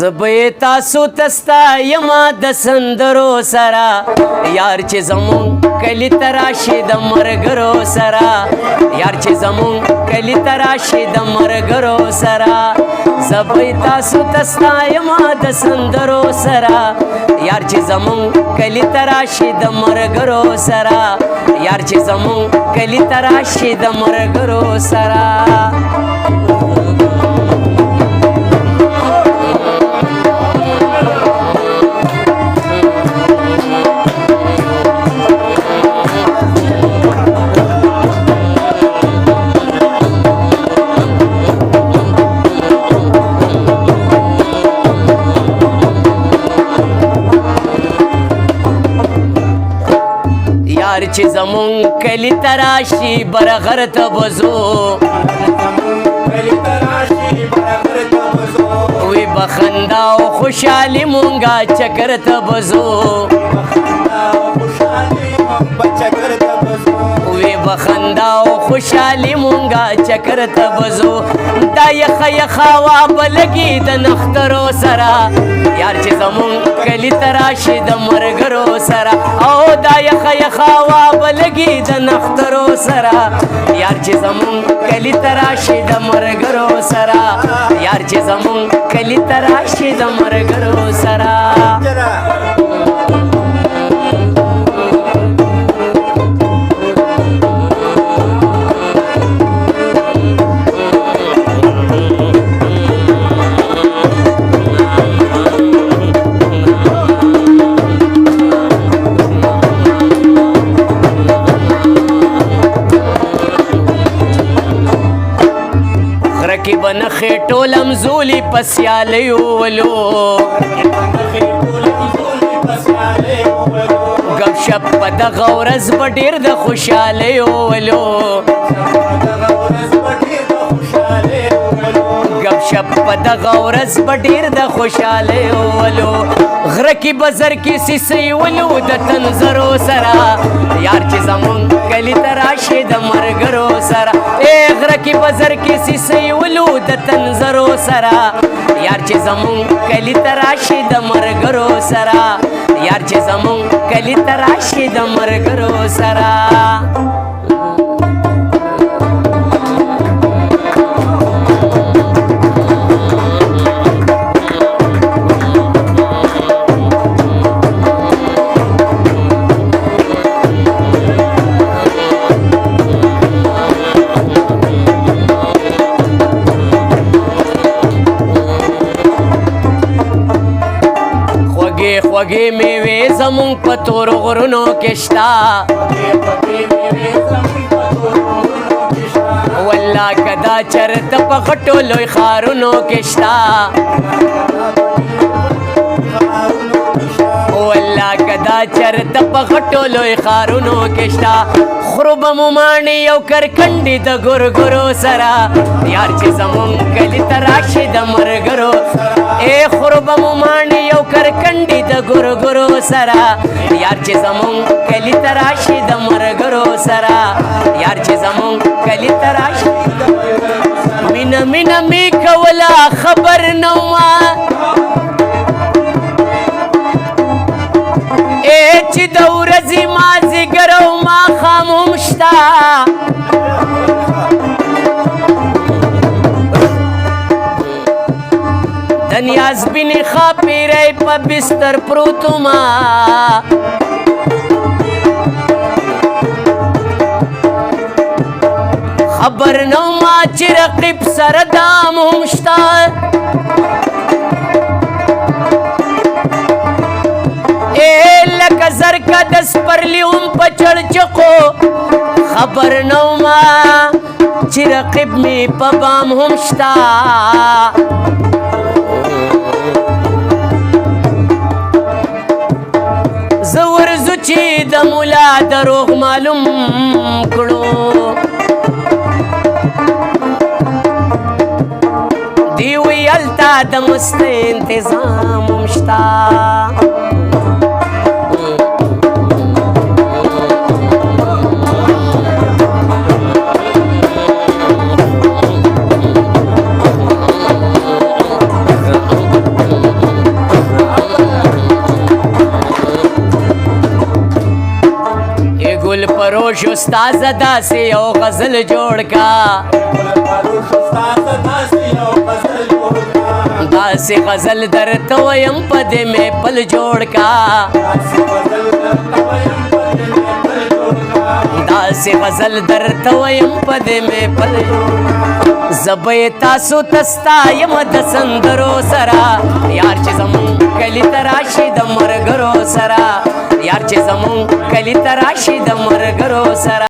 زبې تاسو تستا یما د سندرو سره یار چې زمون کلی تراشي د مرګرو سره یار چې زمون کلی تراشي د مرګرو سره زبې تاسو تستا یما د سندرو سره یار چې زمون کلی تراشي د مرګرو سره یار چې زمون کلی تراشي د مرګرو سره یار چې زمون کلی تراشي برغر ته بزو وی بخندا او خوشالي مونږه چکر ته بزو وی بخندا او خوشالي مونږه چکر ته بزو دا یخه وا بلګي د نخترو سره یار چې زمون کلی تراشي د مرګرو سره او دا یخه وا بلګي د نخترو سره یار چې زمون کلی تراشي د مرګرو سره یار چې زمون کلی تراشي د مرګرو سره کی بنخې ټولم زولي پسیالیو ولو گپ شپ په دغه ورځ به ډېر د خوشحالیو ولو گپ شپ په دغه ورځ به ډېر د خوشحالیو ولو غره کې بزر کې سیسې ولو د تنظرو سره یار چې زمون کلی تراشي د مرګرو سره غره کې بزر کې سیسې ولو د تنظرو سره یار چې زمون کلی تراشي د مرګرو سره یار چې زمون کلی تراشي د مرګرو سره خوږې میوې زمونږ په تورو غرونو کې شته والله که دا چرته په غټو لوی ښارونو کې شته والله که دا چرته په غټو لوی ښارونو کې شته خورو به مو ماڼې یو کرکنډې د ګورګورو سره یار چې زمونږ کلي ته راشي د مرګرو خورو به مو ماڼې یو کرکنډې د ګورګورو سره یار چې زمونږ کلي ته راشي د مرګرو سره یار چې زمونږ کلي ته راشي مینه مینه می کوله خبر نه وه چې د ورځې مازدیګر او ماښام هم شته د نیازبینې ښاپیرۍ په بستر پروت ومه خبر نه ومه چې رقیب سره دام هم شته لکه زرکه د سپرلي هم په چړچقو خبر نه ومه چې رقیب مې په بام هم شته زه ورځو چې د ملا دروغ معلوم کړو دی وی هلته د مستۍ انتظام هم شته ګل پروش استاد داسې یو غزل جوړ کا داسې غزل درته ویم په دې محفل جوړ کا داسې غزل درته ویم په دې محفل زه به یې تاسو ته ستایم د سندرو سره یار چې زمونږ کلي ته راشي د ملګرو سره یار چې زمونږ کلي ته راشي د ملګرو سره